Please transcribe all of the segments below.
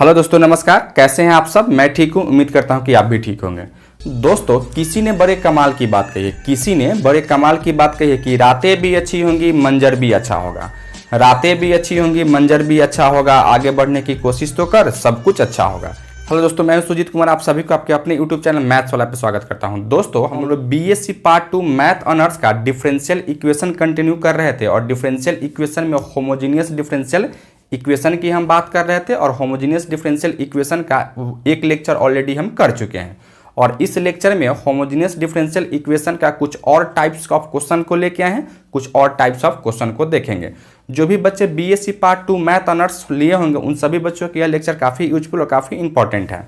Hello दोस्तों, नमस्कार। कैसे हैं आप सब? मैं ठीक हूं, उम्मीद करता हूं कि आप भी ठीक होंगे। दोस्तों, किसी ने बड़े कमाल की बात कही है कि रातें भी अच्छी होंगी, मंजर भी अच्छा होगा। रातें भी अच्छी होंगी, मंजर भी अच्छा होगा। आगे बढ़ने की कोशिश तो कर, सब कुछ अच्छा होगा। हेलो दोस्तों, मैं सुजीत कुमार आप सभी को आपके अपने यूट्यूब चैनल मैथ्स वाला पे स्वागत करता हूं। दोस्तों, हम लोग बीएससी पार्ट 2 मैथ ऑनर्स का डिफरेंशियल इक्वेशन कंटिन्यू कर रहे थे और डिफरेंशियल इक्वेशन में होमोजीनियस डिफरेंशियल इक्वेशन की हम बात कर रहे थे और होमोजीनियस डिफरेंशियल इक्वेशन का एक लेक्चर ऑलरेडी हम कर चुके हैं। और इस लेक्चर में होमोजीनियस डिफरेंशियल इक्वेशन का कुछ और टाइप्स ऑफ क्वेश्चन को लेके आए हैं, कुछ और टाइप्स ऑफ क्वेश्चन को देखेंगे। जो भी बच्चे बीएससी पार्ट 2 मैथ ऑनर्स लिए होंगे उन सभी बच्चों के यह लेक्चर काफ़ी यूजफुल और काफ़ी इंपॉर्टेंट है।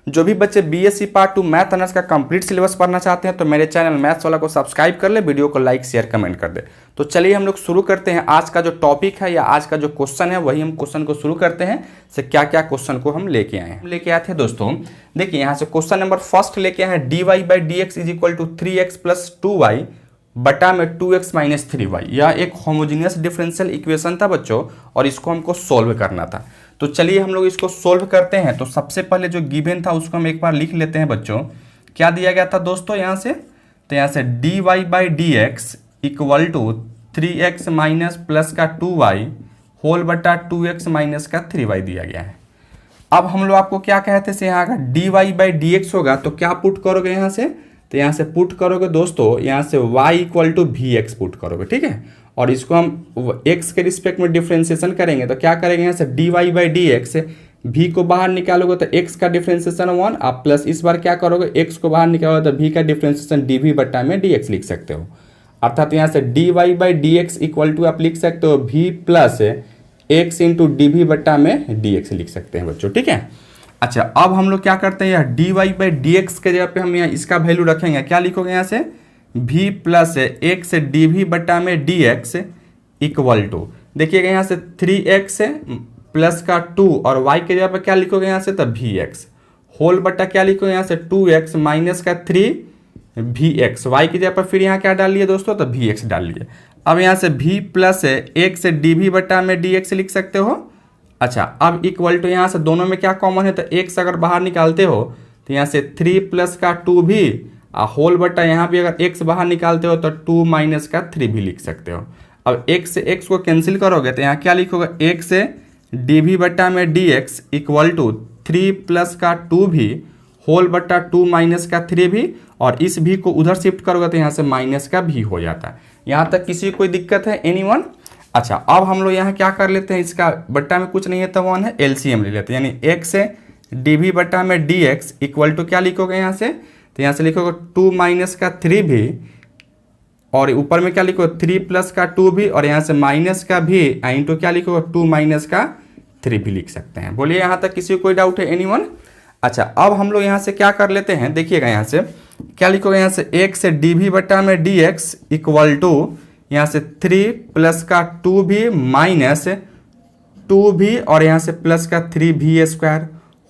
जो भी बच्चे बीएससी पार्ट 2 मैथ ऑनर्स का कंप्लीट सिलेबस पढ़ना चाहते हैं तो मेरे चैनल मैथ्स वाला को सब्सक्राइब कर ले, वीडियो को लाइक शेयर कमेंट कर दे। तो चलिए हम लोग शुरू करते हैं। आज का जो टॉपिक है या आज का जो क्वेश्चन है वही हम क्वेश्चन को शुरू करते हैं। से क्या क्या क्वेश्चन को हम लेके आए हैं, लेके आए थे दोस्तों। देखिए यहाँ से क्वेश्चन नंबर फर्स्ट लेके आए हैं, dy by D x is equal to 3x plus 2y बटा में 2x माइनस 3y। यह एक होमोजीनियस डिफरेंशियल इक्वेशन था बच्चों और इसको हमको सोल्व करना था। तो चलिए हम लोग इसको सोल्व करते हैं। तो सबसे पहले जो गिवन था उसको हम एक बार लिख लेते हैं बच्चों। क्या दिया गया था दोस्तों यहाँ से? तो यहाँ से dy by D x equal to 3x minus plus का 2y होल बटा 2x माइनस का 3y दिया गया है। अब हम लोग आपको क्या कहते हैं, यहाँ का dy बाई डी एक्स होगा तो क्या पुट करोगे यहाँ से? तो यहाँ से पुट करोगे दोस्तों, यहाँ से y equal to we x put करोगे, ठीक है। और इसको हम x के रिस्पेक्ट में डिफ्रेंसिएशन करेंगे तो क्या करेंगे, यहाँ से dy by D x v को बाहर निकालोगे तो x का डिफ्रेंसिएशन 1 आप प्लस इस बार क्या करोगे, x को बाहर निकालोगे तो v का डिफ्रेंसिएशन dv बटा में dx लिख सकते हो। अर्थात यहाँ से dy by D x equal to आप लिख सकते हो v plus x into dv बटा में dx लिख सकते हैं बच्चों, ठीक है। अच्छा, अब हम लोग क्या करते हैं, यहाँ dy बाई डी एक्स के जगह पे हम यहाँ इसका वैल्यू रखेंगे। क्या लिखोगे यहाँ से? v प्लस x dv बटा में dx इक्वल टू, देखिएगा यहाँ से 3x प्लस का 2 और y के जगह पे क्या लिखोगे यहाँ से? तो vx होल बटा क्या लिखोगे यहाँ से? 2x माइनस का 3vx। y की जगह पर फिर यहाँ क्या डाल लिए दोस्तों? तो vx डाल लिए। अब यहाँ से v प्लस x dv बटा में dx लिख सकते हो। अच्छा, अब इक्वल टू यहाँ से दोनों में क्या कॉमन है? तो x अगर बाहर निकालते हो तो यहाँ से 3 प्लस का 2v होल बटा यहाँ भी अगर x बाहर निकालते हो तो 2 माइनस का 3 भी लिख सकते हो। अब x से x को कैंसिल करोगे तो यहाँ क्या लिखोगे? x से dv बटा में dx इक्वल टू 3 प्लस का 2v होल बटा 2 माइनस का 3v और इस v को उधर शिफ्ट करोगे तो यहाँ से माइनस का v हो जाता है। यहाँ तक किसी कोई दिक्कत है? एनीवन? अच्छा, अब हम लोग यहाँ क्या कर लेते हैं, इसका बट्टा में कुछ नहीं है तो 1 है, एलसीएम ले लेते हैं। यानी x से dv बटा में dx इक्वल टू क्या लिखोगे यहाँ से? तो यहाँ से लिखोगे 2 माइनस का 3v और ऊपर में क्या लिखोगे? 3 प्लस का 2v और यहाँ से माइनस का v इंटू क्या लिखोगे? 2 माइनस का 3v लिख सकते हैं। बोलिए यहाँ तक किसी को कोई डाउट है? एनीवन? अच्छा, अब हम लोग यहाँ से क्या कर लेते हैं, देखिएगा यहाँ से क्या लिखोगे? यहाँ से x से dv बटा में dx इक्वल टू यहाँ से 3 प्लस का 2v माइनस 2v और यहाँ से प्लस का 3v स्क्वायर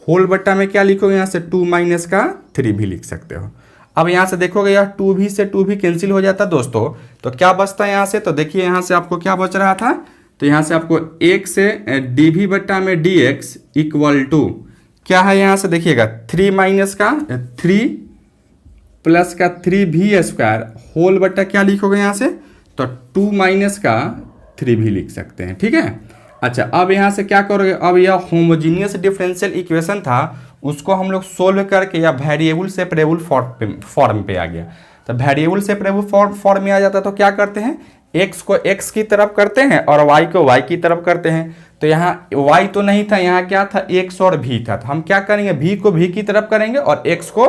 होल बट्टा में क्या लिखोगे? यहाँ से 2 माइनस का 3v लिख सकते हो। अब यहाँ से देखोगे यार 2v से 2v कैंसिल हो जाता दोस्तों, तो क्या बचता है यहाँ से? तो देखिए यहाँ से आपको क्या बच रहा था, तो यहाँ से आपको x से dv बट्टा में dx इक्वल टू क्या है यहाँ से? देखिएगा 3 माइनस का 3 प्लस का 3v स्क्वायर होल बट्टा क्या लिखोगे यहाँ से? तो 2 माइनस का 3v लिख सकते हैं, ठीक है। अच्छा, अब यहाँ से क्या करोगे? अब यह होमोजीनियस डिफरेंशियल इक्वेशन था, उसको हम लोग सोल्व करके या वेरिएबल सेपरेबल फॉर्म पे आ गया। तो वेरिएबल सेपरेबल फॉर्म में आ जाता तो क्या करते हैं, x को x की तरफ करते हैं और y को y की तरफ करते हैं। तो यहाँ y तो नहीं था, यहाँ क्या था? x और v था। तो हम क्या करेंगे? v को v की तरफ करेंगे और x को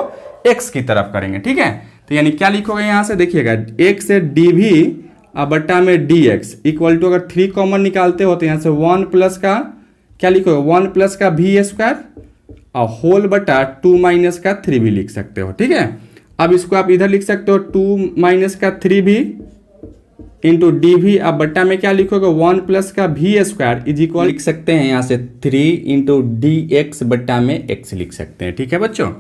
x की तरफ करेंगे, ठीक है। तो यानी क्या लिखोगे यहाँ से? देखिएगा x से dv बट्टा में dx इक्वल टू अगर 3 कॉमन निकालते हो तो यहाँ से 1 प्लस का क्या लिखोगे? 1 प्लस का v स्क्वायर और होल बटा 2 माइनस का 3v लिख सकते हो, ठीक है। अब इसको आप इधर लिख सकते हो 2 माइनस का 3v इंटू dv। अब बट्टा में क्या लिखोगे? 1 प्लस का v स्क्वायर इज इक्वल लिख सकते हैं यहाँ से 3 इंटू dx बट्टा में x लिख सकते हैं, ठीक है बच्चों।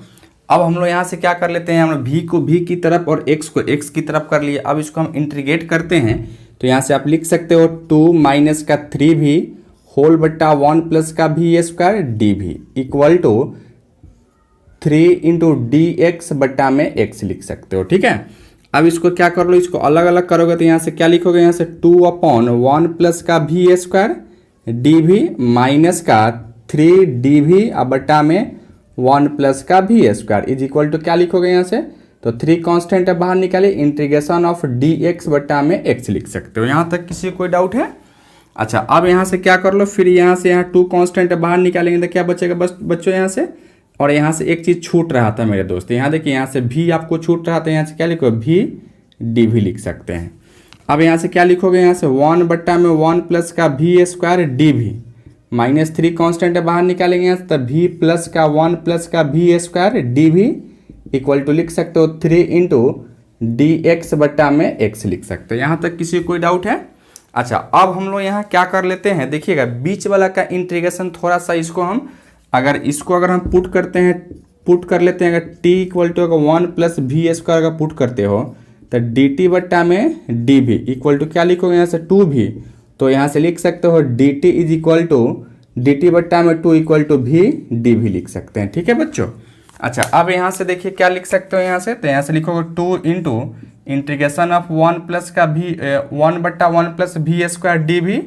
अब हम लोग यहाँ से क्या कर लेते हैं, हम v को v की तरफ और x को x की तरफ कर लिए। अब इसको हम इंटीग्रेट करते हैं तो यहाँ से आप लिख सकते हो 2 माइनस का 3v होल बट्टा 1 प्लस का V square D V equal to 3 into D x बट्टा में एक्स लिख सकते हो। ठीक है, अब इसको क्या कर लो, इसको अलग अलग करोगे तो यहाँ से क्या लिखोगे, यहाँ से 2/1 प्लस का भी स्क्वायर डी भी माइनस का 3 डी भी अब बट्टा में 1 प्लस का V square is equal to क्या लिखोगे, यहाँ से तो 3 कांस्टेंट है बाहर निकाले, इंटीग्रेशन ऑफ डी एक्स बट्टा में एक्स लिख सकते हो। यहाँ तक किसी को कोई डाउट है? अच्छा, अब यहाँ से क्या कर लो, फिर यहाँ से यहाँ 2 कांस्टेंट है बाहर निकालेंगे तो क्या बचेगा बस बच्चों यहाँ से, और यहाँ से एक चीज़ छूट रहा था मेरे दोस्त, यहाँ देखिए यहाँ से भी आपको छूट रहा था, यहाँ से क्या लिखो भी डी भी लिख सकते हैं। अब यहाँ से क्या लिखोगे, यहाँ से 1 बट्टा में 1 प्लस का भी स्क्वायर डी भी माइनस 3 कॉन्स्टेंट है बाहर निकालेंगे यहाँ से, तब भी प्लस का 1 प्लस का V square D V equal to लिख सकते हो 3 इंटू डी एक्स बट्टा में एक्स लिख सकते हो। यहाँ तक किसी को कोई डाउट है? अच्छा, अब हम लोग यहाँ क्या कर लेते हैं, देखिएगा बीच वाला का इंटीग्रेशन थोड़ा सा इसको हम अगर हम पुट करते हैं, पुट कर लेते हैं, अगर टी इक्वल टू अगर 1 प्लस भी स्क्वायर अगर पुट करते हो तो डी टी बट्टा में डी भी इक्वल टू क्या लिखोगे, यहाँ से 2 भी, तो यहाँ से लिख सकते हो D T is equal to D T बट्टा में 2 इक्वल टू भी डी भी लिख सकते हैं। ठीक है बच्चों? अच्छा, अब यहाँ से देखिए क्या लिख सकते हो, यहाँ से तो यहाँ से लिखोगे 2 इंटू इंटीग्रेशन ऑफ 1 प्लस का भी 1 बट्टा 1 प्लस भी स्क्वायर डी भी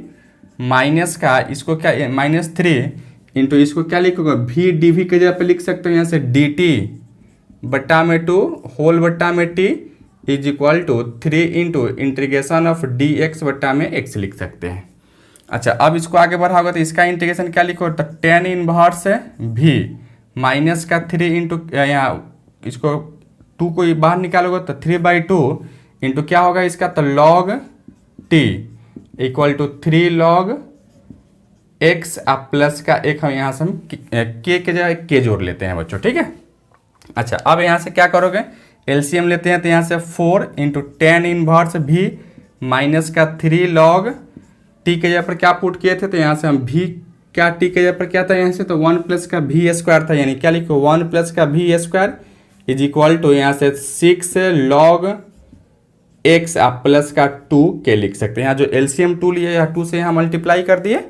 माइनस का इसको क्या माइनस 3 इंटू इसको क्या लिखोगे भी डी भी के जगह पे लिख सकते हो, यहाँ से डी टी बट्टा में 2 होल बट्टा में T is equal to 3 into integration of D x बट्टा में एक्स लिख सकते हैं। अच्छा, अब इसको आगे बढ़ाओगे तो इसका इंटीग्रेशन क्या लिखो, तो tan इनवर्स भी माइनस का 3 इंटू यहाँ इसको 2 को बाहर निकालोगे तो 3/2 इंटू क्या होगा इसका, तो log t equal to 3 log x अब प्लस का एक हम यहाँ से हम k के जगह k जोड़ लेते हैं बच्चों। ठीक है, अच्छा अब यहाँ से क्या करोगे, एलसीएम लेते हैं तो यहाँ से 4 इंटू tan इनवर्स भी माइनस का 3 log t के जगह पर क्या पुट किए थे, तो यहाँ से हम भी क्या t के जगह पर क्या था, यहाँ से तो 1 प्लस का भी स्क्वायर था, यानी क्या लिखो 1 प्लस का V square is equal to यहाँ से 6 log x आप प्लस का 2 के लिख सकते हैं। यहाँ जो एलसीएम 2 लिए या 2 से यहाँ मल्टीप्लाई कर दिए।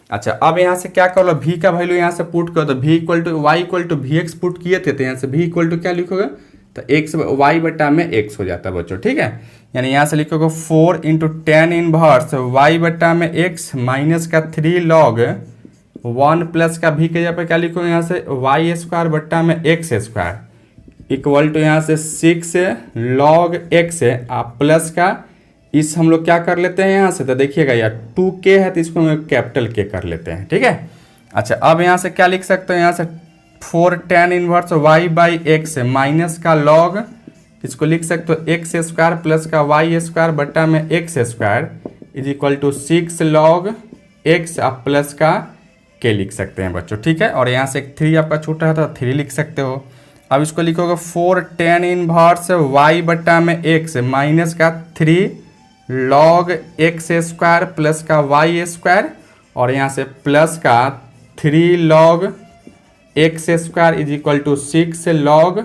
अच्छा, अब यहाँ से क्या कर लो, v का वैल्यू यहाँ से पुट करो तो v equal to Y equal to we x put किए थे, तो यहाँ से v इक्वल टू क्या लिखोगे, तो x y बट्टा में x हो जाता है बच्चों। ठीक है, यानी यहाँ से लिखोगे 4 इंटू tan इनवर्स y बट्टा में x माइनस का 3 log 1 प्लस का v के जगह पे क्या लिखोगे, यहाँ से y स्क्वायर बट्टा में x स्क्वायर इक्वल टू यहाँ से 6 log x आप प्लस का इस हम लोग क्या कर लेते हैं यहाँ से, तो देखिएगा यार 2k है तो इसको हम कैपिटल k कर लेते हैं। ठीक है, अच्छा अब यहाँ से क्या लिख सकते हैं, यहाँ से 4 tan inverse y by X minus का log इसको लिख सकते हो x स्क्वायर प्लस का y स्क्वायर बट्टा में x square is equal to 6 log x आप प्लस का k लिख सकते हैं बच्चों। ठीक है, और यहाँ से 3 आपका छूटा है तो 3 लिख सकते हो। अब इसको लिखोगे 4 tan इनवर्स y बट्टा में x माइनस का 3 log x स्क्वायर प्लस का y स्क्वायर और यहाँ से प्लस का 3 log x square is equal to 6 log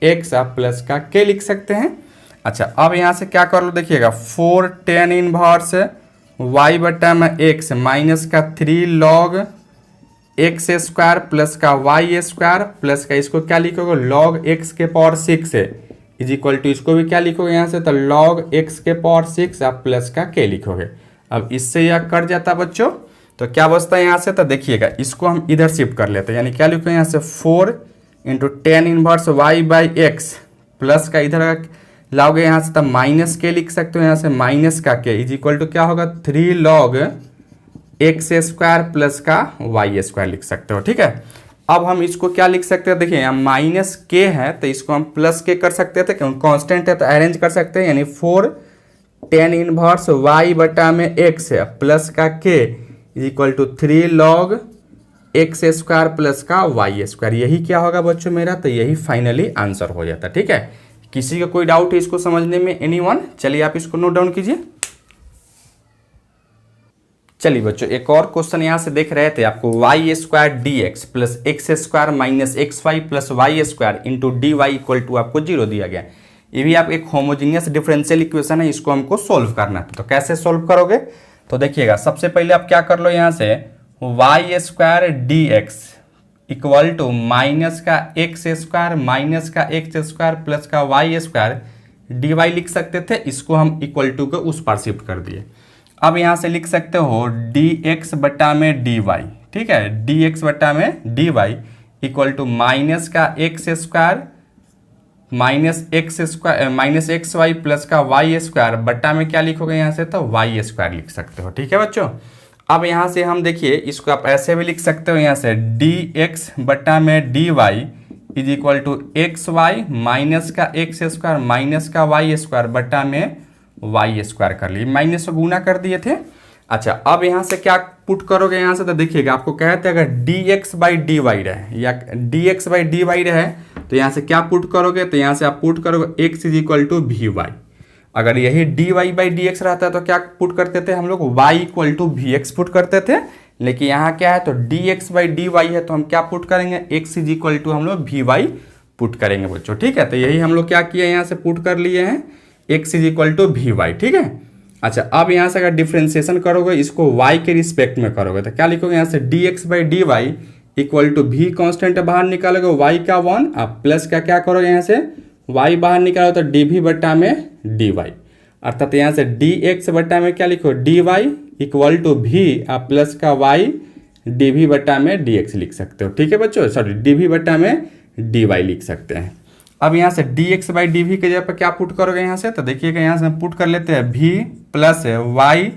x आप प्लस का k लिख सकते हैं। अच्छा, अब यहाँ से क्या कर लो, देखिएगा 4 tan इनवर्स y बट्टा में x माइनस का 3 log x स्क्वायर प्लस का y स्क्वायर प्लस का इसको क्या लिखोगे log x के पावर 6 है इज इक्वल टू इसको भी क्या लिखोगे यहाँ से, तो log x के पावर 6 आप प्लस का k लिखोगे। अब इससे यह कट जाता बच्चों, तो क्या बचता है यहाँ से, तो देखिएगा इसको हम इधर शिफ्ट कर लेते हैं, यानी क्या लिखोगे यहाँ से 4 into tan inverse y by x plus का इधर लाओगे यहाँ से, तो माइनस k लिख सकते हो, यहाँ से माइनस का k इज इक्वल टू क्या होगा 3 log x स्क्वायर प्लस का y स्क्वायर लिख सकते हो। ठीक है, अब हम इसको क्या लिख सकते हैं, देखिए यहाँ माइनस k है तो इसको हम प्लस k कर सकते हैं, तो क्यों कांस्टेंट है तो अरेंज कर सकते हैं, यानी 4 tan इनवर्स y बटा में x है प्लस का k is equal to 3 log x square plus का y स्क्वायर। यही क्या होगा बच्चों मेरा, तो यही फाइनली आंसर हो जाता है। ठीक है, किसी का कोई डाउट है इसको समझने में, एनीवन? चलिए आप इसको नोट डाउन कीजिए। चलिए बच्चों, एक और क्वेश्चन यहाँ से देख रहे थे आपको, Y square D x plus X square minus X Y plus Y square into D Y equal to आपको 0 दिया गया। ये भी आप एक होमोजीनियस डिफरेंशियल इक्वेशन है, इसको हमको सोल्व करना है। तो कैसे सोल्व करोगे, तो देखिएगा सबसे पहले आप क्या कर लो, यहाँ से Y square D x equal to minus का एक्स स्क्वायर माइनस का एक्स स्क्वायर प्लस का वाई स्क्वायर डी वाई लिख सकते थे। इसको हम इक्वल टू को उस पर शिफ्ट कर दिए। अब यहाँ से लिख सकते हो डी एक्स बटा में डी वाई, ठीक है, डी एक्स बटा में D Y equal to minus का X square minus X Y plus का वाई स्क्वायर बटा में क्या लिखोगे यहाँ से, तो वाई स्क्वायर लिख सकते हो। ठीक है बच्चों। अब यहाँ से हम देखिए इसको आप ऐसे भी लिख सकते हो, यहाँ से डी एक्स बटा में D Y is equal to X Y minus का एक्स स्क्वायर माइनस का वाई स्क्वायर बटा में वाई स्क्वायर कर लिए, माइनस को गुना कर दिए थे। अच्छा, अब यहाँ से क्या पुट करोगे यहाँ से, तो देखिएगा आपको कहते हैं अगर D X by D Y रहे या D X by D Y रहे तो यहाँ से क्या पुट करोगे, तो यहाँ से आप पुट करोगे X is equal to we Y. अगर यही D Y by D X रहता है तो क्या पुट करते थे हम लोग, Y equal to we x put करते थे। लेकिन यहाँ क्या है, तो D X by D Y है तो हम क्या पुट करेंगे, एक्स इज इक्वल टू हम लोग वी वाई पुट करेंगे बच्चों। ठीक है, तो यही हम लोग क्या किए यहाँ से पुट कर लिए हैं, X is equal to we Y. ठीक है। अच्छा, अब यहाँ से अगर डिफ्रेंसिएशन करोगे इसको y के रिस्पेक्ट में करोगे तो क्या लिखोगे यहाँ से D X by D Y equal to V constant बाहर निकालोगे y का 1, आप प्लस का क्या करोगे यहाँ से y बाहर निकालो तो डी वी बटा में डी वाई, अर्थात यहाँ से डी एक्स बटा में क्या लिखो D Y equal to V, आप प्लस का y डी वी बटा में डी एक्स लिख सकते हो। ठीक है बच्चों, सॉरी डी वी बटा में डी वाई लिख सकते हैं। अब यहाँ से D X by D V के जगह पर क्या पुट करोगे यहाँ से, तो देखिएगा यहाँ से पुट कर लेते हैं V plus Y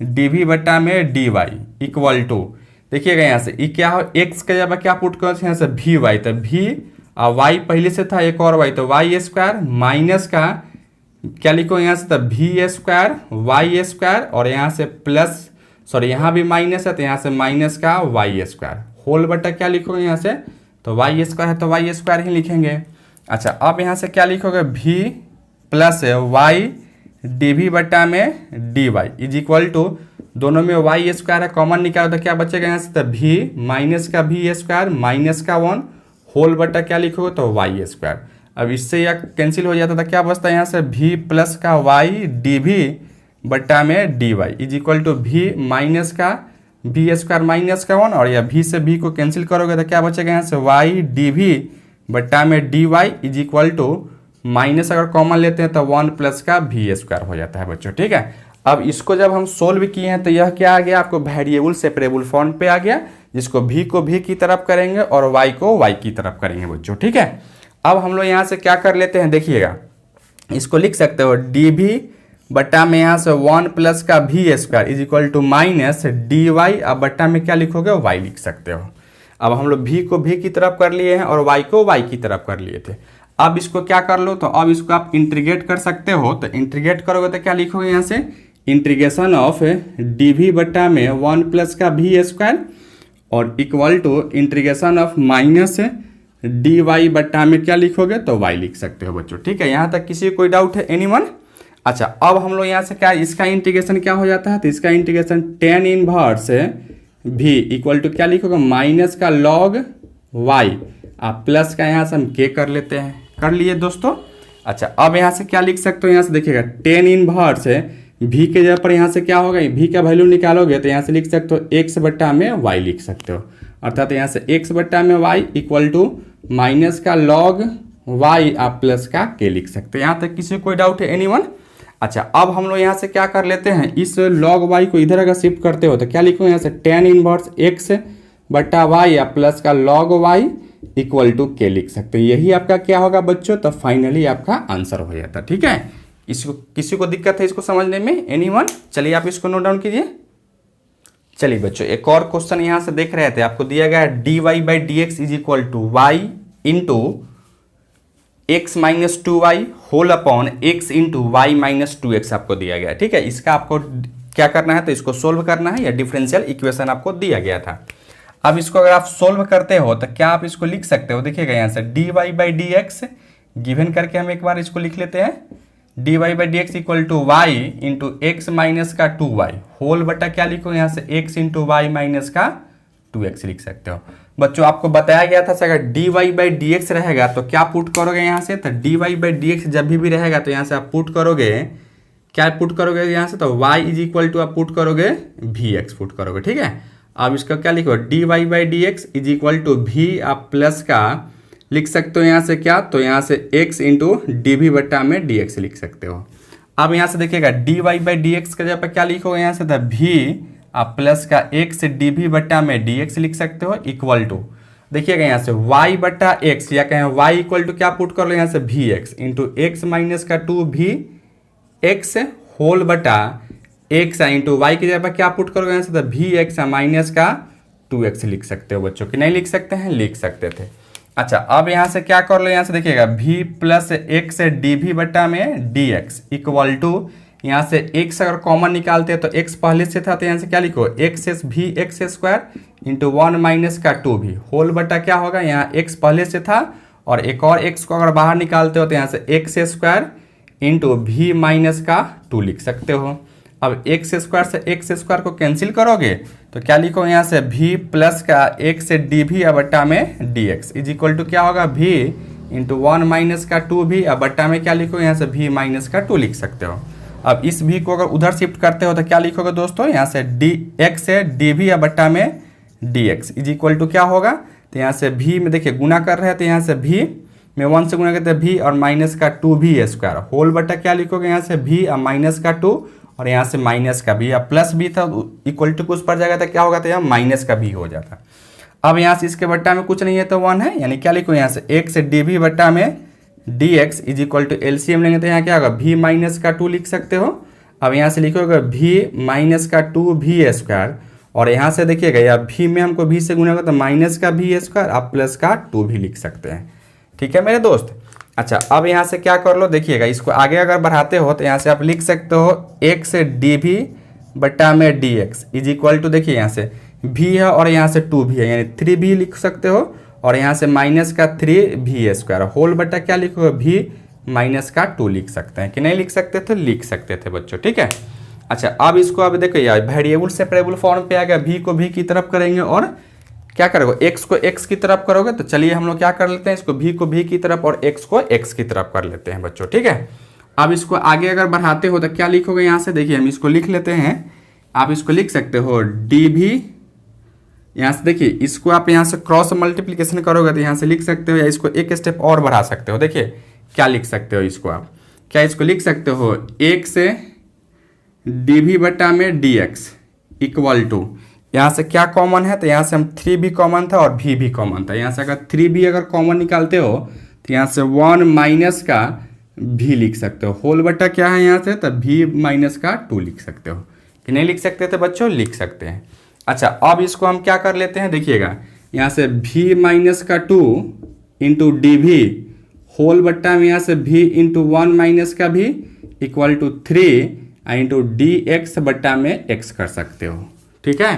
D we बटा में डी वाई इक्वल टू, देखिएगा यहाँ से ये क्या हो, एक्स के जगह पर क्या पुट करो यहाँ से वी वाई, तो वी और वाई पहले से था एक और वाई तो वाई स्क्वायर माइनस का क्या लिखो यहाँ से, तो वी स्क्वायर वाई स्क्वायर और यहाँ से प्लस, सॉरी यहाँ भी माइनस है तो यहाँ से माइनस का वाई स्क्वायर होल बटा क्या लिखोगे यहाँ से, तो वाई स्क्वायर है तो वाई स्क्वायर ही लिखेंगे। अच्छा, अब यहाँ से क्या लिखोगे V plus Y D we बटा में D Y is equal to, दोनों में वाई स्क्वायर है कॉमन निकालो तो क्या बचेगा यहाँ से, तो वी माइनस का वी स्क्वायर माइनस का 1 होल बटा क्या लिखोगे, तो वाई स्क्वायर। अब इससे यह कैंसिल हो जाता था, क्या बचता है यहाँ से वी प्लस का वाई डी वी बटा में D Y is equal to V minus का वी स्क्वायर माइनस का 1 और या वी से वी को कैंसिल करोगे तो क्या बचेगा यहाँ से वाई डी वी बटा में D Y is equal to minus अगर कॉमन लेते हैं तो 1 प्लस का वी स्क्वायर हो जाता है बच्चों। ठीक है। अब इसको जब हम सोल्व किए हैं तो यह क्या आ गया आपको, वेरिएबल सेपरेबल फॉर्म पे आ गया, जिसको v को v की तरफ करेंगे और y को y की तरफ करेंगे बच्चों। ठीक है। अब हम लोग यहाँ से क्या कर लेते हैं, देखिएगा इसको लिख सकते हो डी वी बटा में यहाँ से 1 प्लस का we square is equal to minus D Y, अब बटा में क्या लिखोगे y लिख सकते हो। अब हम लोग v को v की तरफ कर लिए हैं और y को y की तरफ कर लिए थे। अब इसको क्या कर लो, तो अब इसको आप इंटीग्रेट कर सकते हो, तो इंटीग्रेट करोगे तो क्या लिखोगे यहाँ से इंटीग्रेशन ऑफ डी वी बटा में 1 प्लस का वी स्क्वायर और equal to integration of minus D Y बटा में क्या लिखोगे, तो y लिख सकते हो बच्चों। ठीक है, यहाँ तक किसी कोई डाउट है एनीवन। अच्छा, अब हम लोग यहाँ से क्या इसका इंटीग्रेशन क्या हो जाता है, तो इसका integration tan inverse v equal to क्या लिखोगे माइनस का लॉग y, आप प्लस का यहाँ से हम k कर लेते हैं, कर लिए दोस्तों। अच्छा, अब यहाँ से क्या लिख सकते हो, यहाँ से देखिएगा टेन इनवर्स v के जगह पर यहाँ से क्या होगा, v का वैल्यू निकालोगे तो यहाँ से लिख सकते हो x बटा में y लिख सकते हो, अर्थात यहाँ से x बटा में y इक्वल टू माइनस का लॉग y आप प्लस का k लिख सकते हो। यहाँ तक किसी कोई डाउट है एनीवन। अच्छा, अब हम लोग यहाँ से क्या कर लेते हैं, इस log y को इधर अगर शिफ्ट करते हो तो क्या लिखो यहाँ से टेन इनवर्स x बटा y या प्लस का log y equal to k लिख सकते हैं। यही आपका क्या होगा बच्चों, तो फाइनली आपका आंसर हो जाता है। ठीक है, इसको किसी को दिक्कत है इसको समझने में एनीवन, चलिए आप इसको नोट डाउन कीजिए। चलिए बच्चों, एक और क्वेश्चन यहाँ से देख रहे थे, आपको दिया गया है D Y by D x is equal to Y into X minus two Y whole upon X into Y minus two X आपको दिया गया है। ठीक है, इसका आपको क्या करना है, तो इसको सोल्व करना है, या डिफरेंशियल इक्वेशन आपको दिया गया था। अब इसको अगर आप सोल्व करते हो तो क्या आप इसको लिख सकते हो, देखिएगा यहाँ से D Y by D X given करके हम एक बार इसको लिख लेते हैं, D Y by D x equal to Y into X minus का टू वाई होल बटा क्या लिखो यहाँ से एक्स इंटू वाई माइनस का 2x लिख सकते हो। बच्चों आपको बताया गया था अगर D Y by D x रहेगा तो क्या पुट करोगे यहाँ से, तो D Y by D X जब भी रहेगा तो यहाँ से आप पुट करोगे, क्या पुट करोगे यहाँ से, तो y इज इक्वल टू आप पुट करोगे वी एक्स पुट करोगे। ठीक है, अब इसका क्या लिखो, D Y by D x is equal to V, आप प्लस का लिख सकते हो यहाँ से क्या, तो यहाँ से x इंटू डी भी बट्टा में डी एक्स लिख सकते हो। अब यहाँ से देखिएगा D Y by D X का जगह पर क्या लिखोगे यहाँ से, तो भी आप प्लस का x डी भी बट्टा में डी एक्स लिख सकते हो इक्वल टू, देखिएगा यहाँ से y बट्टा एक्स, या कहें y इक्वल टू क्या पुट कर लो यहाँ से भी एक्स इंटू एक्स माइनस का टू भी एक्स होल बटा एक्स इंटू वाई की जगह पर क्या पुट करोगे यहाँ से, तो भी एक्स माइनस का 2x लिख सकते हो बच्चों, कि नहीं लिख सकते हैं, लिख सकते थे। अच्छा अब यहाँ से क्या कर लो, यहाँ से देखिएगा भी प्लस एक्स डी भी बट्टा में डी एक्स इक्वल टू, यहाँ से x अगर कॉमन निकालते हैं तो x पहले से था, तो यहाँ से क्या लिखो एक्स एस भी एक्स स्क्वायर इंटू 1 माइनस का 2 भी होल बटा क्या होगा, यहाँ x पहले से था और एक और x को अगर बाहर निकालते हो तो यहाँ से एक्स स्क्वायर इंटू भी माइनस का 2 लिख सकते हो। अब एक्स स्क्वायर से एक्स स्क्वायर को कैंसिल करोगे तो क्या लिखो यहाँ से भी प्लस का एक्स डी भी बट्टा में D x is equal to क्या होगा, भी इंटू 1 माइनस का 2 भी, अब बट्टा में क्या लिखो यहाँ से भी माइनस का 2 लिख सकते हो। अब इस भी को अगर उधर शिफ्ट करते हो तो क्या लिखोगे दोस्तों, यहाँ से डी एक्स है डी भी बट्टा में D x is equal to क्या होगा, तो यहाँ से भी में देखिए गुना कर रहे हैं तो यहाँ से भी में 1 से गुना करते हैं भी और माइनस का 2 भी स्क्वायर होल बटा क्या लिखोगे यहाँ से भी और माइनस का 2 और यहाँ से माइनस का भी, अब प्लस भी था इक्वल टू कुछ पर जाएगा तो क्या होगा, तो यहाँ माइनस का भी हो जाता। अब यहाँ से इसके बट्टा में कुछ नहीं है तो 1 है, यानी क्या लिखो यहाँ से एक्स डी भी बट्टा में D x is equal to LCM लेंगे तो यहाँ क्या होगा, भी माइनस का 2 लिख सकते हो। अब यहाँ से लिखोगे भी माइनस का 2 भी स्क्वायर और यहाँ से देखिएगा या भी में हमको भी से गुना होगा तो माइनस का भी स्क्वायर, आप प्लस का 2 भी लिख सकते हैं। ठीक है मेरे दोस्त। अच्छा अब यहाँ से क्या कर लो, देखिएगा इसको आगे अगर बढ़ाते हो तो यहाँ से आप लिख सकते हो एक्स डी भी बट्टा में D x is equal to, देखिए यहाँ से भी है और यहाँ से 2 भी है यानी 3 भी लिख सकते हो और यहाँ से माइनस का 3 भी स्क्वायर होल बट्टा क्या लिखोगे, भी माइनस का 2 लिख सकते हैं, कि नहीं लिख सकते थे, लिख सकते थे बच्चों। ठीक है। अच्छा अब इसको अब देखो यार वेरिएबल सेपरेबल फॉर्म पे आ गया, भी को भी की तरफ करेंगे और क्या करोगे एक्स को एक्स की तरफ करोगे, तो चलिए हम लोग क्या कर लेते हैं, इसको भी को भी की तरफ और एक्स को एक्स की तरफ कर लेते हैं बच्चों। ठीक है। अब इसको आगे अगर बढ़ाते हो तो क्या लिखोगे यहाँ से, देखिए हम इसको लिख लेते हैं, आप इसको लिख सकते हो डी भी, यहाँ से देखिए इसको आप यहाँ से क्रॉस मल्टीप्लीकेशन करोगे तो यहाँ से लिख सकते हो या इसको एक स्टेप और बढ़ा सकते हो। देखिए क्या लिख सकते हो इसको, आप क्या इसको लिख सकते हो एक से डी भी बट्टा में डी एक्स इक्वल टू, यहाँ से क्या कॉमन है तो यहाँ से हम 3 भी कॉमन था और भी कॉमन था, यहाँ से अगर 3 भी अगर कॉमन निकालते हो तो यहाँ से 1 माइनस का भी लिख सकते हो होल बट्टा क्या है यहाँ से, तो भी माइनस का 2 लिख सकते हो, कि नहीं लिख सकते थे बच्चों, लिख सकते हैं। अच्छा अब इसको हम क्या कर लेते हैं, देखिएगा यहाँ से भी माइनस का 2 इंटू डी भी होल बट्टा में यहाँ से भी इंटू 1 माइनस का V equal to 3 into D x बट्टा में एक्स कर सकते हो। ठीक है।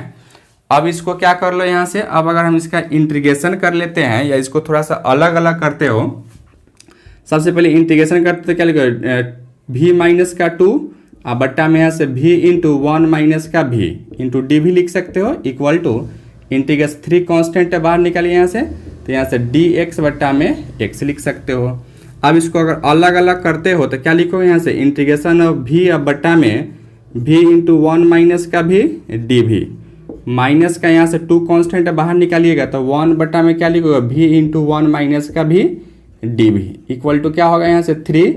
अब इसको क्या कर लो यहाँ से, अब अगर हम इसका इंटीग्रेशन कर लेते हैं या इसको थोड़ा सा अलग अलग करते हो, सबसे पहले इंटीग्रेशन करते तो क्या लिखो भी माइनस का 2 बट्टा में यहाँ से भी इंटू 1 माइनस का भी इंटू डी भी लिख सकते हो इक्वल टू इंटीग्रेशन 3 कॉन्स्टेंट बाहर निकालिए यहाँ से, तो यहाँ से डी एक्स बट्टा में एक्स लिख सकते हो। अब इसको अगर अलग अलग करते हो तो क्या लिखोगे यहाँ से इंटीग्रेशन ऑफ भी बट्टा में भी इंटू 1 माइनस का भी डी भी, माइनस का यहाँ से 2 कांस्टेंट बाहर निकालिएगा तो 1 बट्टा में क्या लिखोगे भी इंटू 1 माइनस का भी डी भी इक्वल टू क्या होगा यहाँ से 3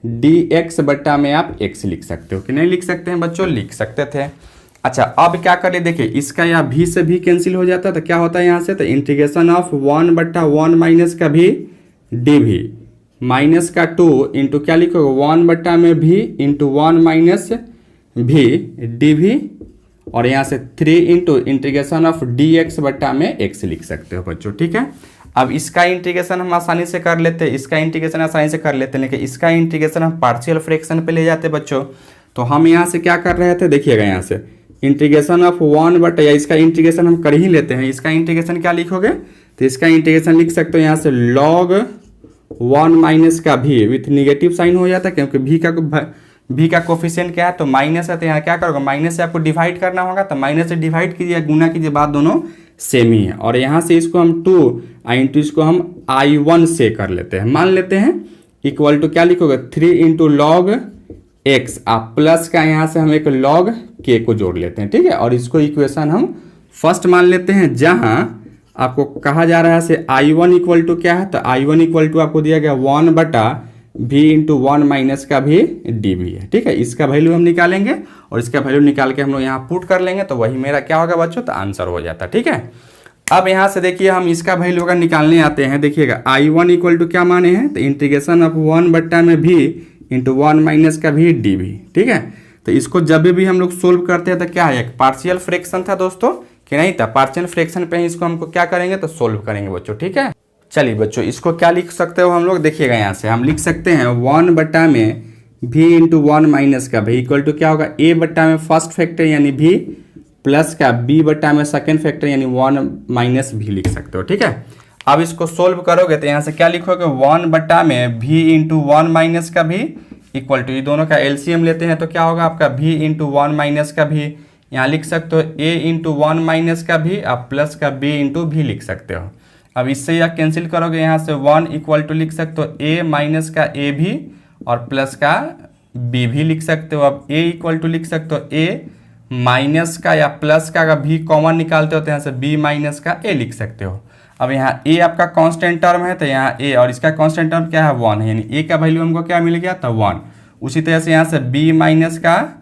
डी एक्स बट्टा में आप एक्स लिख सकते हो, कि नहीं लिख सकते हैं बच्चों, लिख सकते थे। अच्छा अब क्या करें, देखिए इसका यहाँ भी से भी कैंसिल हो जाता है तो क्या होता है यहाँ से, तो इंटीग्रेशन ऑफ 1 बट्टा 1 माइनस का भी डी भी माइनस का 2 इंटू क्या लिखोगे 1 बट्टा में भी इंटू 1 माइनस भी डी भी और यहाँ से 3 into integration of D x बट्टा में एक्स लिख सकते हो बच्चों। ठीक है। अब इसका इंटीग्रेशन हम आसानी से कर लेते हैं, इसका इंटीग्रेशन आसानी से कर लेते हैं, लेकिन इसका इंटीग्रेशन हम पार्शियल फ्रैक्शन पे ले जाते बच्चों। तो हम यहाँ से क्या कर रहे थे, देखिएगा यहाँ से इंटीग्रेशन ऑफ 1 बट्टा, या इसका इंटीग्रेशन हम कर ही लेते हैं, इसका इंटीग्रेशन क्या लिखोगे, तो इसका इंटीग्रेशन लिख सकते हो यहाँ से log 1 माइनस का भी विथ निगेटिव साइन हो जाता है क्योंकि भी का कोफिशिएंट क्या है तो माइनस है, तो यहाँ क्या करोगे माइनस से आपको डिवाइड करना होगा, तो माइनस से डिवाइड कीजिए गुना कीजिए, बात दोनों सेम ही है। और यहाँ से इसको हम 2 इंटू इसको हम I1 से कर लेते हैं, मान लेते हैं इक्वल टू क्या लिखोगे 3 इंटू लॉग एक्स, आप प्लस का यहाँ से हम एक लॉग के को जोड़ लेते हैं। ठीक है। और इसको इक्वेशन हम फर्स्ट मान लेते हैं जहां आपको कहा जा रहा है से I1 इक्वल टू क्या है, तो I1 इक्वल टू आपको दिया गया 1/v/1 माइनस का भी dv है। ठीक है, इसका वैल्यू हम निकालेंगे और इसका वैल्यू निकाल के हम लोग यहाँ पुट कर लेंगे, तो वही मेरा क्या होगा बच्चों, तो आंसर हो जाता है। ठीक है, अब यहाँ से देखिए हम इसका वैल्यू अगर निकालने आते हैं, देखिएगा I1 इक्वल टू क्या माने हैं, तो इंटीग्रेशन ऑफ 1/v/1 माइनस का भी dv। ठीक है, तो इसको जब भी हम लोग सोल्व करते हैं तो क्या है, एक पार्शियल फ्रैक्शन था दोस्तों कि नहीं था, पार्शियल फ्रैक्शन पे ही इसको हमको क्या करेंगे, तो सोल्व करेंगे बच्चों। ठीक है, चलिए बच्चों इसको क्या लिख सकते हो हम लोग, देखिएगा यहाँ से हम लिख सकते हैं 1/v/1 माइनस का v इक्वल टू क्या होगा, a/में फर्स्ट फैक्टर यानी v प्लस का b/में सेकेंड फैक्टर यानी 1 माइनस v लिख सकते हो। ठीक है, अब इसको सोल्व करोगे तो यहाँ से क्या लिखोगे, 1/v/1 माइनस का v इक्वल टू, ये दोनों का एलसीएम लेते हैं तो क्या होगा आपका v/1 माइनस का v, यहाँ लिख सकते हो a/1 माइनस का v, आप प्लस का b/v लिख सकते हो। अब इससे यह कैंसिल करोगे, यहाँ से 1 इक्वल टू लिख सकते हो a माइनस का a भी और प्लस का b भी लिख सकते हो। अब a इक्वल टू लिख सकते हो a माइनस का या प्लस का, अगर भी कॉमन निकालते हो तो यहाँ से b माइनस का a लिख सकते हो। अब यहाँ a आपका कांस्टेंट टर्म है तो यहाँ a और इसका कांस्टेंट टर्म क्या है 1 है, यानी a का वैल्यू हमको क्या मिल गया, तो 1। उसी तरह से यहाँ से b माइनस का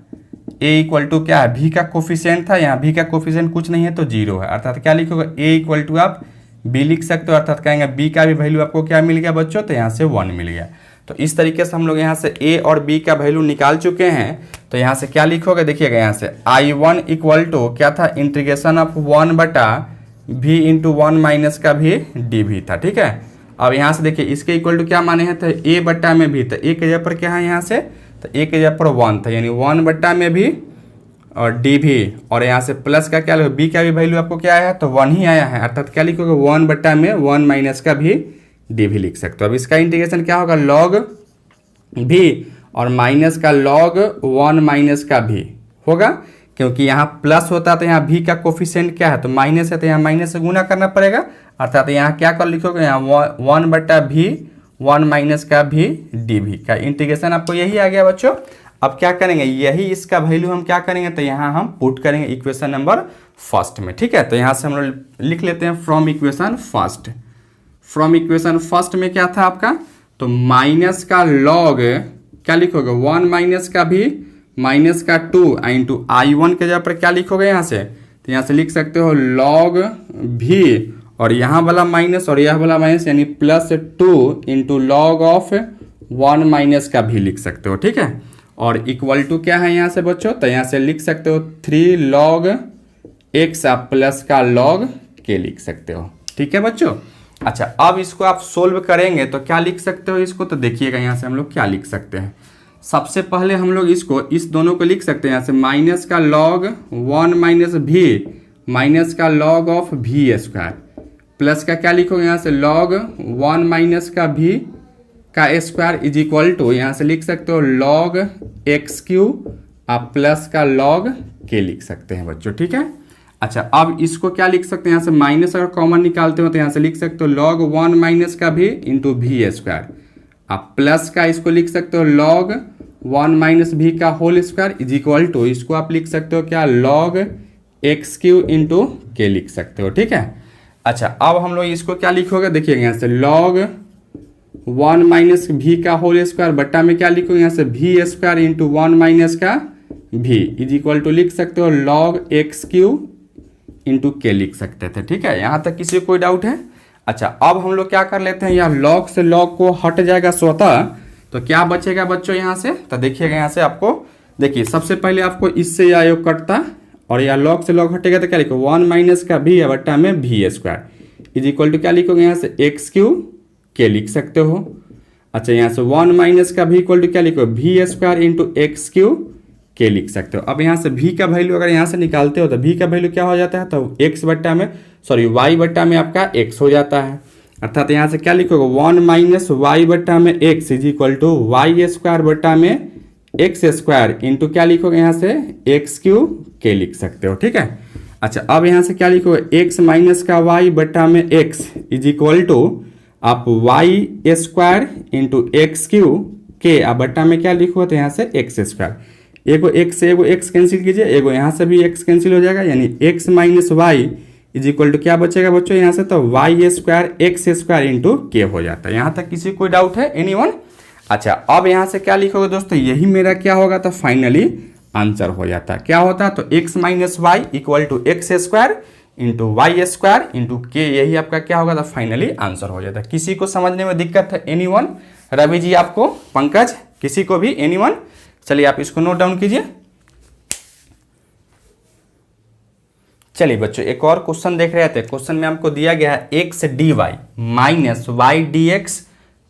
a इक्वल टू क्या है, v का कोफिशिएंट था, यहाँ v का कोफिशिएंट कुछ नहीं है तो 0 है, अर्थात क्या लिखोगे a इक्वल टू आप b लिख सकते हो, अर्थात कहेंगे b का भी वैल्यू आपको क्या मिल गया बच्चों, तो यहाँ से 1 मिल गया। तो इस तरीके से हम लोग यहाँ से a और b का वैल्यू निकाल चुके हैं। तो यहाँ से क्या लिखोगे, देखिएगा यहाँ से I1 इक्वल टू क्या था, इंटीग्रेशन ऑफ 1/v/1 माइनस का भी dv था। ठीक है, अब यहाँ से देखिए इसके इक्वल टू क्या माने हैं, तो a/में भी, तो a के जगह पर क्या है यहाँ से, तो a के जगह पर 1 था, यानी 1/में भी और dv, और यहाँ से प्लस का क्या लिखो, b का भी वैल्यू आपको क्या आया है, तो 1 ही आया है, अर्थात क्या लिखोगे 1/1 माइनस का भी dv लिख सकते हो। अब इसका इंटीग्रेशन क्या होगा, log v और माइनस का log 1 माइनस का v होगा, क्योंकि यहाँ प्लस होता है तो यहाँ v का कोफिशिएंट क्या है, तो माइनस है, तो यहाँ माइनस से गुना करना पड़ेगा, अर्थात यहाँ क्या कर लिखोगे, यहाँ 1/v/1 माइनस का भी dv का इंटीग्रेशन आपको यही आ गया बच्चों। अब क्या करेंगे, यही इसका वैल्यू हम क्या करेंगे, तो यहाँ हम पुट करेंगे इक्वेशन नंबर फर्स्ट में। ठीक है, तो यहाँ से हम लोग लिख लेते हैं from equation first. From equation first में क्या था आपका, तो माइनस का लॉग क्या लिखोगे, 1 माइनस का भी माइनस का 2 इंटू I1 के जगह पर क्या लिखोगे यहाँ से, तो यहाँ से लिख सकते हो log v और यहाँ वाला माइनस और यह वाला माइनस यानी plus 2 into log of 1 minus का भी लिख सकते हो। ठीक है, और इक्वल टू क्या है यहाँ से बच्चों, तो यहाँ से लिख सकते हो 3 log x आप प्लस का log k लिख सकते हो। ठीक है बच्चों, अच्छा अब इसको आप सोल्व करेंगे तो क्या लिख सकते हो इसको, तो देखिएगा यहाँ से हम लोग क्या लिख सकते हैं। सबसे पहले हम लोग इसको इस दोनों को लिख सकते हैं, यहाँ से माइनस का log 1 माइनस v माइनस का log of v square plus का क्या लिखोगे यहाँ से log 1 माइनस का v का स्क्वायर इज इक्वल टू यहाँ से लिख सकते हो log x³ आप प्लस का log k लिख सकते हैं बच्चों। ठीक है, अच्छा अब इसको क्या लिख सकते हैं, यहाँ से माइनस अगर कॉमन निकालते हो तो यहाँ से लिख सकते हो log 1 माइनस का भी इंटू v स्क्वायर आप प्लस का इसको लिख सकते हो log 1 माइनस v का whole square is equal to इसको आप लिख सकते हो क्या log x³ इंटू k लिख सकते हो। ठीक है, अच्छा अब हम लोग इसको क्या लिखोगे, देखिएगा यहाँ से log 1 माइनस v का होल स्क्वायर बट्टा में क्या लिखोगे यहाँ से v स्क्वायर इंटू 1 माइनस का v इज इक्वल टू लिख सकते हो log x³ इंटू k लिख सकते थे। ठीक है, यहाँ तक किसी को कोई डाउट है। अच्छा अब हम लोग क्या कर लेते हैं, यहाँ log से log को हट जाएगा स्वतः, तो क्या बचेगा बच्चों यहाँ से, तो देखिएगा यहाँ से आपको देखिए सबसे पहले आपको इससे यह योग कटता और यह log से log हटेगा तो क्या लिखो 1 माइनस का v बट्टा में v square is equal to क्या लिखोगे यहाँ से x³ k लिख सकते हो। अच्छा यहाँ से 1 माइनस का v इक्वल टू क्या लिखो v square into x³ k लिख सकते हो। अब यहाँ से v का वैल्यू अगर यहाँ से निकालते हो तो v का वैल्यू क्या हो जाता है, तो x बट्टा में y बट्टा में आपका x हो जाता है, अर्थात यहाँ से क्या लिखोगे 1 माइनस y बट्टा में x is equal to y square बट्टा में x स्क्वायर इंटू क्या लिखोगे यहाँ से x³ k लिख सकते हो। ठीक है, अच्छा अब यहाँ से क्या लिखोगे x माइनस का y बट्टा में x इज इक्वल टू आप y square into x³ k अब बट्टा में क्या लिखोगे तो यहाँ से x स्क्वायर एगो एक्स से एगो एक्स कैंसिल कीजिए, एगो यहाँ से भी एक्स कैंसिल हो जाएगा, यानी x minus y is equal to क्या बचेगा बच्चों यहाँ से, तो y square x square into k हो जाता है। यहाँ तक किसी कोई डाउट है एनीवन? अच्छा, अब यहाँ से क्या लिखोगे दोस्तों, यही मेरा क्या होगा, तो फाइनली आंसर हो जाता है। क्या होता है, तो x minus y equal to x square into y square into k, यही आपका क्या होगा, तो फाइनली आंसर हो जाता है। किसी को समझने में दिक्कत है एनीवन? रवि जी आपको, पंकज, किसी को भी एनीवन? चलिए आप इसको नोट डाउन कीजिए। चलिए बच्चों एक और क्वेश्चन देख रहे थे। क्वेश्चन में हमको दिया गया है x d y minus y d x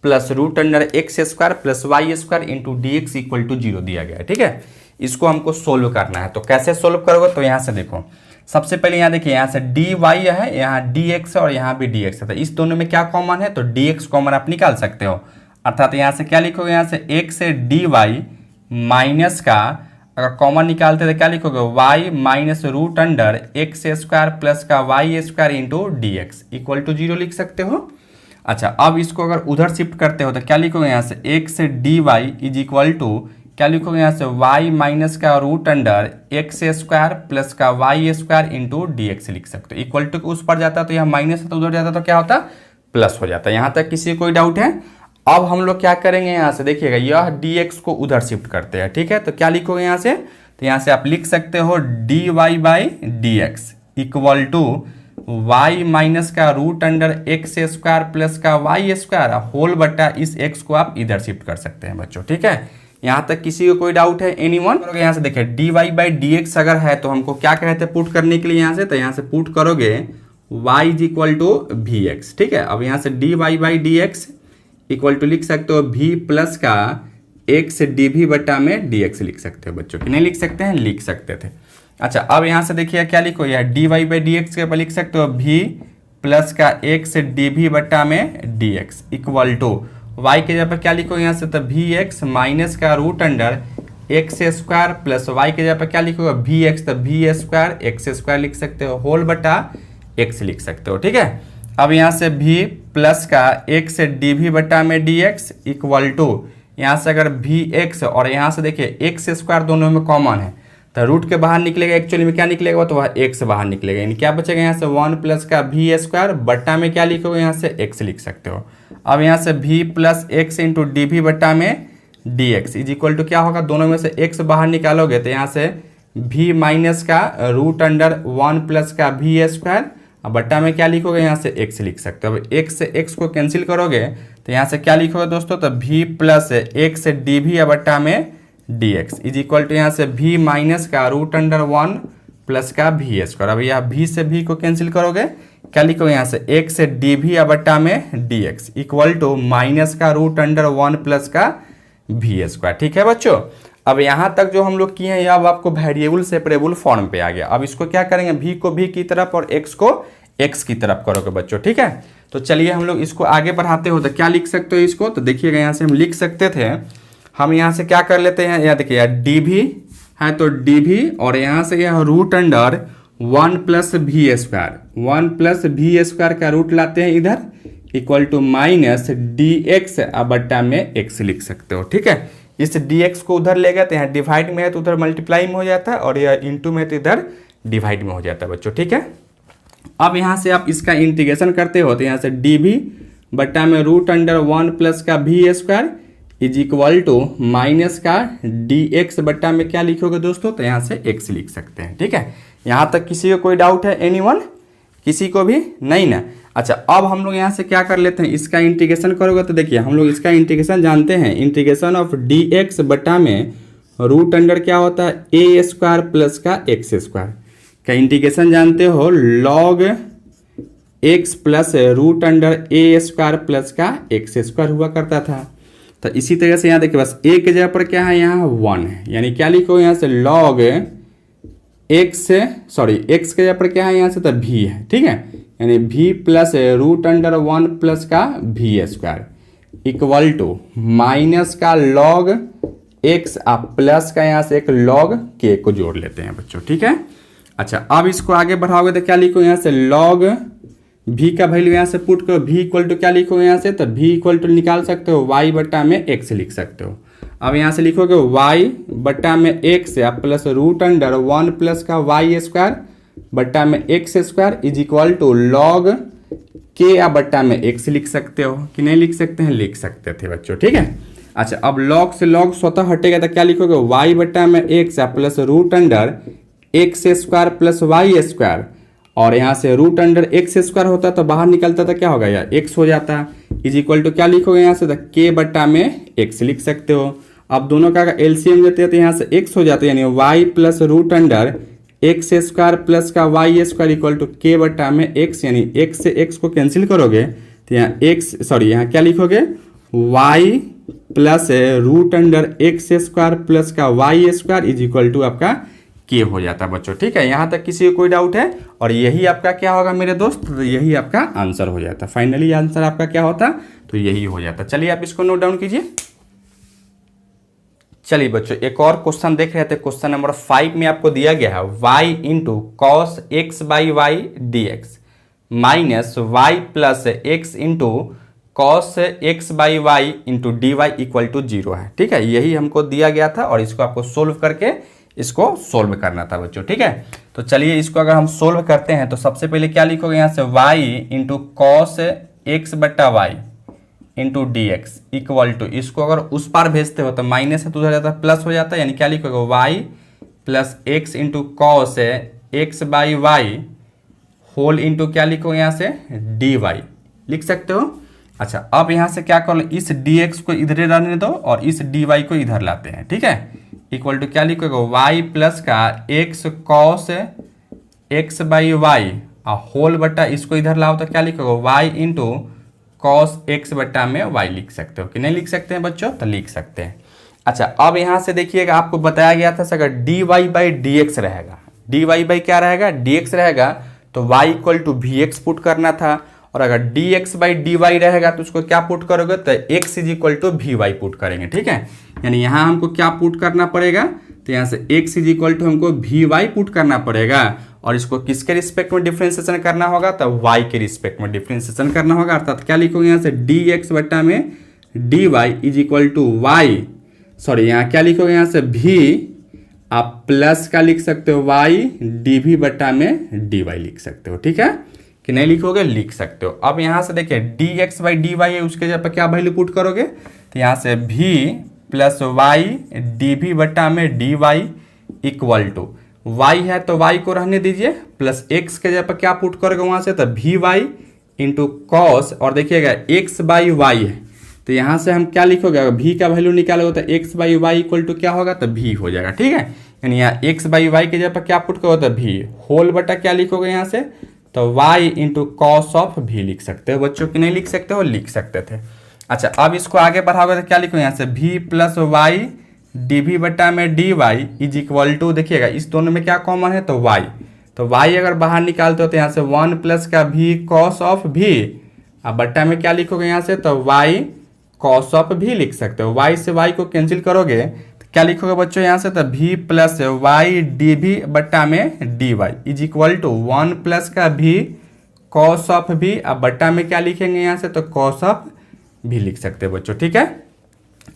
plus root under x square plus Y square into D x equal to 0 दिया गया है। ठीक है, इसको हमको सोल्व करना है। तो कैसे सोल्व करोगे, तो यहाँ से देखो, सबसे पहले यहाँ देखिए, यहाँ से डी वाई है, यहाँ डी एक्स है और यहाँ भी डी एक्स है। तो इस दोनों में क्या कॉमन है, तो डी एक्स कॉमन आप निकाल सकते हो। अर्थात यहाँ से क्या लिखोगे, यहाँ से एक्स से डी वाई माइनस का अगर कॉमन निकालते तो क्या लिखोगे, y minus root under x square plus का Y square into D x equal to 0 लिख सकते हो। अच्छा, अब इसको अगर उधर शिफ्ट करते हो तो क्या लिखोगे, यहाँ से एक्स से D Y is equal to क्या लिखोगे, यहाँ से y माइनस का root under x square plus का Y square into D X लिख सकते हो। इक्वल टू उस पर जाता तो यहाँ माइनस तो उधर जाता तो क्या होता, प्लस हो जाता है। यहाँ तक किसी कोई डाउट है? अब हम लोग क्या करेंगे, यहाँ से देखिएगा, यह dx को उधर शिफ्ट करते हैं। ठीक है, तो क्या लिखोगे यहाँ से, तो यहाँ से आप लिख सकते हो dy by D x equal to Y minus का root under x square plus का वाई स्क्वायर होल बटा इस x को आप इधर शिफ्ट कर सकते हैं बच्चों। ठीक है, यहाँ तक किसी को कोई डाउट है एनीवन? यहाँ से देखिए dy बाई डी एक्स अगर है तो हमको क्या कहते हैं पुट करने के लिए, यहाँ से तो यहाँ से पुट करोगे y is equal to we x. ठीक है, अब यहाँ से dy by D x equal to लिख सकते हो v प्लस का एक्स डी वी बटा में डी एक्स लिख सकते हो बच्चों, कि नहीं लिख सकते हैं, लिख सकते थे। अच्छा, अब यहाँ से देखिए क्या लिखो, यह d Y by D x के ऊपर लिख सकते हो v प्लस का एक्स डी वी बटा में D x equal to y के जगह पर क्या लिखो, यहाँ से तो वी एक्स माइनस का root under x square plus y के जगह पर क्या लिखोगे, वी एक्स तो वी स्क्वायर एक्स स्क्वायर लिख सकते हो होल बटा एक्स लिख सकते हो। ठीक है, अब यहाँ से v प्लस का एक्स डी वी बटा में डी एक्स इक्वल टू यहाँ से अगर वी एक्स और यहाँ से देखिए एक्स स्क्वायर दोनों में कॉमन है तो रूट के बाहर निकलेगा, एक्चुअली में क्या निकलेगा, तो वह एक्स बाहर निकलेगा, यानी क्या बचेगा, यहाँ से 1 प्लस का वी स्क्वायर बट्टा में क्या लिखोगे, यहाँ से एक्स लिख सकते हो। अब यहाँ से v plus x into d v बट्टा में D x is equal to क्या होगा, दोनों में से एक्स बाहर निकालोगे तो यहाँ से v माइनस का रूट अंडर 1 प्लस का वी स्क्वायर, अब बट्टा में क्या लिखोगे, यहाँ से x लिख सकते हो। अब x से x को कैंसिल करोगे तो यहाँ से क्या लिखोगे दोस्तों, तो v plus x d v बट्टा में D x is equal to यहाँ से v माइनस का रूट अंडर 1 प्लस का वी स्क्वायर। अब यहाँ v से v को कैंसिल करोगे क्या लिखोगे, यहाँ से x डी वी बट्टा में D x equal to minus का रूट अंडर 1 प्लस का वी स्क्वायर। ठीक है बच्चों, अब यहाँ तक जो हम लोग किए हैं अब आपको वेरिएबल सेपरेबल फॉर्म पे आ गया। अब इसको क्या करेंगे, v को v की तरफ और x को x की तरफ करोगे बच्चों। ठीक है, तो चलिए हम लोग इसको आगे बढ़ाते हो तो क्या लिख सकते हो इसको, तो देखिएगा यहाँ से हम लिख सकते थे, हम यहाँ से क्या कर लेते हैं, यहाँ देखिए डी वी है तो डी वी और यहाँ से यह root under 1 plus v square, 1 plus v square का रूट लाते हैं इधर equal to minus d x बट्टा में x लिख सकते हो। ठीक है, इस dx को उधर ले गए तो यहाँ डिवाइड में है तो उधर मल्टीप्लाई में हो जाता है और यह इंटू में तो इधर डिवाइड में हो जाता है बच्चों। ठीक है, अब यहाँ से आप इसका इंटीग्रेशन करते हो तो यहाँ से डी वी बट्टा में रूट अंडर 1 प्लस का we square is equal to minus का डी एक्स बट्टा में क्या लिखोगे दोस्तों, तो यहाँ से x लिख सकते हैं। ठीक है, यहाँ तक किसी को कोई डाउट है एनीवन? किसी को भी नहीं ना? अच्छा, अब हम लोग यहाँ से क्या कर लेते हैं, इसका इंटीग्रेशन करोगे तो देखिए हम लोग इसका इंटीग्रेशन जानते हैं, इंटीग्रेशन ऑफ डी एक्स बटा में रूट अंडर क्या होता है, ए स्क्वायर प्लस का एक्स स्क्वायर का इंटीग्रेशन जानते हो, log X plus root under A square plus का एक्स स्क्वायर हुआ करता था। तो इसी तरह से यहाँ देखिए बस ए के जगह पर क्या है, यहाँ 1 है, यानी क्या लिखो यहाँ से लॉग एक्स के जगह पर क्या है, यहाँ से तो v है। ठीक है, यानी v plus root under 1 plus का we square equal to minus का लॉग x प्लस का यहाँ से एक लॉग k को जोड़ लेते हैं बच्चों। ठीक है, अच्छा अब इसको आगे बढ़ाओगे तो क्या लिखो, यहाँ से लॉग v का वैल्यू यहाँ से पुट करो, v इक्वल टू क्या लिखो यहाँ से, तो v इक्वल टू निकाल सकते हो y बटा में x लिख सकते हो। अब यहाँ से लिखोगे y बट्टा में x या प्लस रूट अंडर 1 प्लस का y स्क्वायर बट्टा में x square is equal to log k या बट्टा में x लिख सकते हो कि नहीं लिख सकते हैं, लिख सकते थे बच्चों, ठीक है। अच्छा, अब लॉग से लॉग स्वतः हटेगा तो क्या लिखोगे, y बट्टा में x या plus root under x square plus y square, और यहाँ से रूट अंडर x स्क्वायर होता तो बाहर निकलता था क्या होगा यार, x हो जाता, इज इक्वल टू क्या लिखोगे यहाँ से तो k बट्टा में x लिख सकते हो। अब दोनों का एलसीएम लेते हैं तो यहाँ से x हो जाता है, यानी y plus root under x square plus का Y square equal to k बट्टा में x, यानी x से x को कैंसिल करोगे तो यहाँ यहाँ क्या लिखोगे y plus root under x square plus का Y square is equal to आपका के हो जाता है बच्चों, ठीक है। यहाँ तक किसी को कोई डाउट है? और यही आपका क्या होगा मेरे दोस्त, तो यही आपका आंसर हो जाता। फाइनली आंसर आपका क्या होता, तो यही हो जाता। चलिए आप इसको नोट डाउन कीजिए। चलिए बच्चों एक और क्वेश्चन देख रहे थे। क्वेश्चन नंबर 5 में आपको दिया गया है y into cos x by y d x minus y plus x into cos x by y into D Y equal to 0 है, ठीक है। यही हमको दिया गया था और इसको आपको सोल्व करके इसको सोल्व करना था बच्चों, ठीक है। तो चलिए इसको अगर हम सोल्व करते हैं तो सबसे पहले क्या लिखोगे यहाँ से y इंटू कॉस एक्स बट्टा y into D x equal to, इसको अगर उस पार भेजते हो तो माइनस है तो उधर जाता है प्लस हो जाता है, यानी क्या लिखोगे y plus x into cos x by y whole into क्या लिखोगे यहाँ से डी वाई लिख सकते हो। अच्छा, अब यहाँ से क्या कर लो, इस dx को इधर रहने दो और इस dy को इधर लाते हैं, ठीक है। इक्वल टू क्या लिखोगे y प्लस का x cos x by y whole बट्टा इसको इधर लाओ तो क्या लिखोगे y इंटू कॉस एक्स बट्टा में y लिख सकते हो कि नहीं लिख सकते हैं बच्चों, तो लिख सकते हैं। अच्छा, अब यहाँ से देखिएगा आपको बताया गया था अगर dy बाई डी एक्स रहेगा, dy बाई क्या रहेगा dx रहेगा तो y equal to we x put करना था, और अगर dx बाई डी वाई रहेगा तो उसको क्या पुट करोगे तो x is equal to we y put करेंगे, ठीक है। यानी यहाँ हमको क्या पुट करना पड़ेगा, तो यहाँ से x इज इक्वल टू हमको वी वाई पुट करना पड़ेगा, और इसको किसके रिस्पेक्ट में डिफ्रेंसिएशन करना होगा तो y के रिस्पेक्ट में डिफ्रेंसिएशन करना होगा। अर्थात क्या लिखोगे यहाँ से dx बट्टा में dy is equal to y, sorry यहाँ क्या लिखोगे यहाँ से v आप प्लस का लिख सकते हो y dv बट्टा में dy लिख सकते हो, ठीक है कि नहीं लिखोगे, लिख सकते हो। अब यहाँ से देखिए dx बाई dy है, उसके जगह पर क्या वैल्यू पुट करोगे तो यहाँ से v प्लस वाई dv बट्टा में dy इक्वल टू y है तो y को रहने दीजिए, प्लस x के जगह पर क्या पुट करोगे वहाँ से तो vy इंटू कॉस, और देखिएगा x बाई वाई है तो यहाँ से हम क्या लिखोगे, अगर v का वैल्यू निकालोगे तो x by y equal to क्या होगा तो v हो जाएगा, ठीक है। यानी यहाँ x बाई वाई के जगह पर क्या पुट करोगे तो v होल बटा क्या लिखोगे यहाँ से तो y into cos of v लिख सकते हो बच्चों कि नहीं लिख सकते हो, लिख सकते थे। अच्छा, अब इसको आगे बढ़ाओगे तो क्या लिखोगे यहाँ से v प्लस वाई dv बट्टा में dy इज इक्वल टू, देखिएगा इस दोनों में क्या कॉमन है तो y, तो y अगर बाहर निकालते हो तो यहाँ से 1 प्लस का v कॉस ऑफ v, अब बट्टा में क्या लिखोगे यहाँ से तो y कॉस ऑफ v लिख सकते हो। y से y को कैंसिल करोगे तो क्या लिखोगे बच्चों यहाँ से तो v प्लस वाई dv बट्टा में dy is equal to 1 plus का v कॉस ऑफ v, अब बट्टा में क्या लिखेंगे यहाँ से तो कॉस ऑफ v लिख सकते हो बच्चों, ठीक है।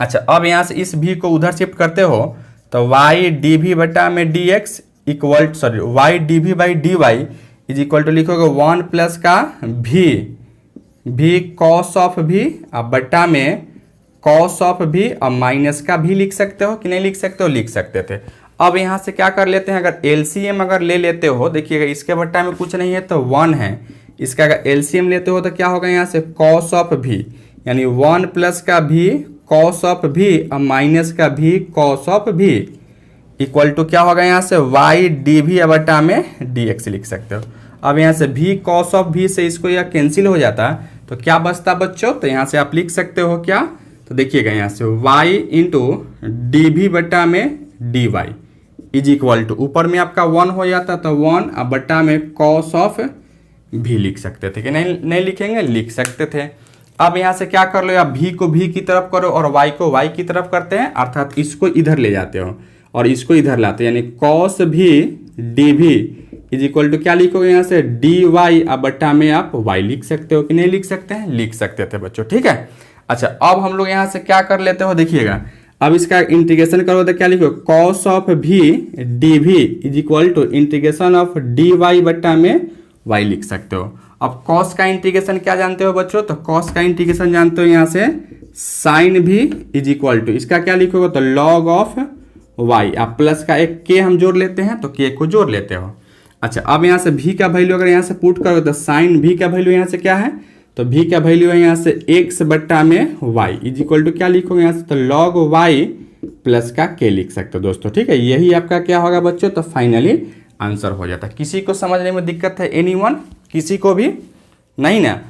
अच्छा, अब यहाँ से इस v को उधर शिफ्ट करते हो तो y dv बट्टा में dx equal sorry y dv by dy is equal to लिखोगे 1 प्लस का v कॉस ऑफ v, अब बट्टा में कॉस ऑफ v और माइनस का भी लिख सकते हो कि नहीं लिख सकते हो, लिख सकते थे। अब यहाँ से क्या कर लेते हैं, अगर एलसीएम अगर ले लेते हो, देखिएगा इसके बट्टा में कुछ नहीं है तो 1 है, इसका अगर एलसीएम लेते हो तो क्या होगा यहाँ से कॉस ऑफ v, यानी 1 प्लस का v कॉस ऑफ v और माइनस का v cos of v equal to क्या होगा यहाँ से y dv बट्टा में dx लिख सकते हो। अब यहाँ से v कॉस ऑफ v से इसको यह कैंसिल हो जाता तो क्या बचता बच्चों, तो यहाँ से आप लिख सकते हो क्या, तो देखिएगा यहाँ से y इंटू dv बट्टा में dy इज इक्वल टू, ऊपर में आपका 1 हो जाता तो 1 अब बट्टा में कॉस ऑफ v लिख सकते थे कि नहीं लिखेंगे, लिख सकते थे। अब यहाँ से क्या कर लो, या v को v की तरफ करो और y को y की तरफ करते हैं, अर्थात इसको इधर ले जाते हो और इसको इधर लाते हैं, यानी cos v dv is equal to क्या लिखोगे यहाँ से dy, अब बट्टा में आप y लिख सकते हो कि नहीं लिख सकते हैं, लिख सकते थे बच्चों, ठीक है। अच्छा, अब हम लोग यहाँ से क्या कर लेते हो, देखिएगा अब इसका इंटीग्रेशन करो तो क्या लिखो, cos of v d v is equal to integration of d y बट्टा में वाई लिख सकते हो। अब कॉस का इंटीग्रेशन क्या जानते हो बच्चों, तो कॉस का इंटीग्रेशन जानते हो यहाँ से साइन भी इज इक्वल टू इसका क्या लिखोगे, तो लॉग ऑफ वाई। अब प्लस का एक के हम जोड़ लेते हैं तो के को जोड़ लेते हो। अच्छा, अब यहाँ से भी का वैल्यू अगर यहाँ से पुट करोगे तो साइन भी का वैल्यू यहाँ से क्या है, तो भी का वैल्यू है यहाँ से एक्स बट्टा में वाई इज इक्वल टू क्या लिखोगे यहाँ से, तो लॉग वाई प्लस का के लिख सकते हो दोस्तों। ठीक है, यही आपका क्या होगा बच्चों, तो फाइनली आंसर हो जाता है। किसी को समझने में दिक्कत है, एनीवन, किसी को भी नहीं ना?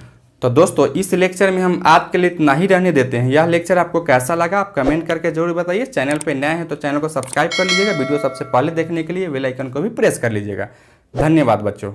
तो दोस्तों इस लेक्चर में हम आज के लिए इतना ही रहने देते हैं। यह लेक्चर आपको कैसा लगा आप कमेंट करके जरूर बताइए। चैनल पे नए हैं तो चैनल को सब्सक्राइब कर लीजिएगा। वीडियो सबसे पहले देखने के लिए बेल आइकन को भी प्रेस कर लीजिएगा। धन्यवाद बच्चों।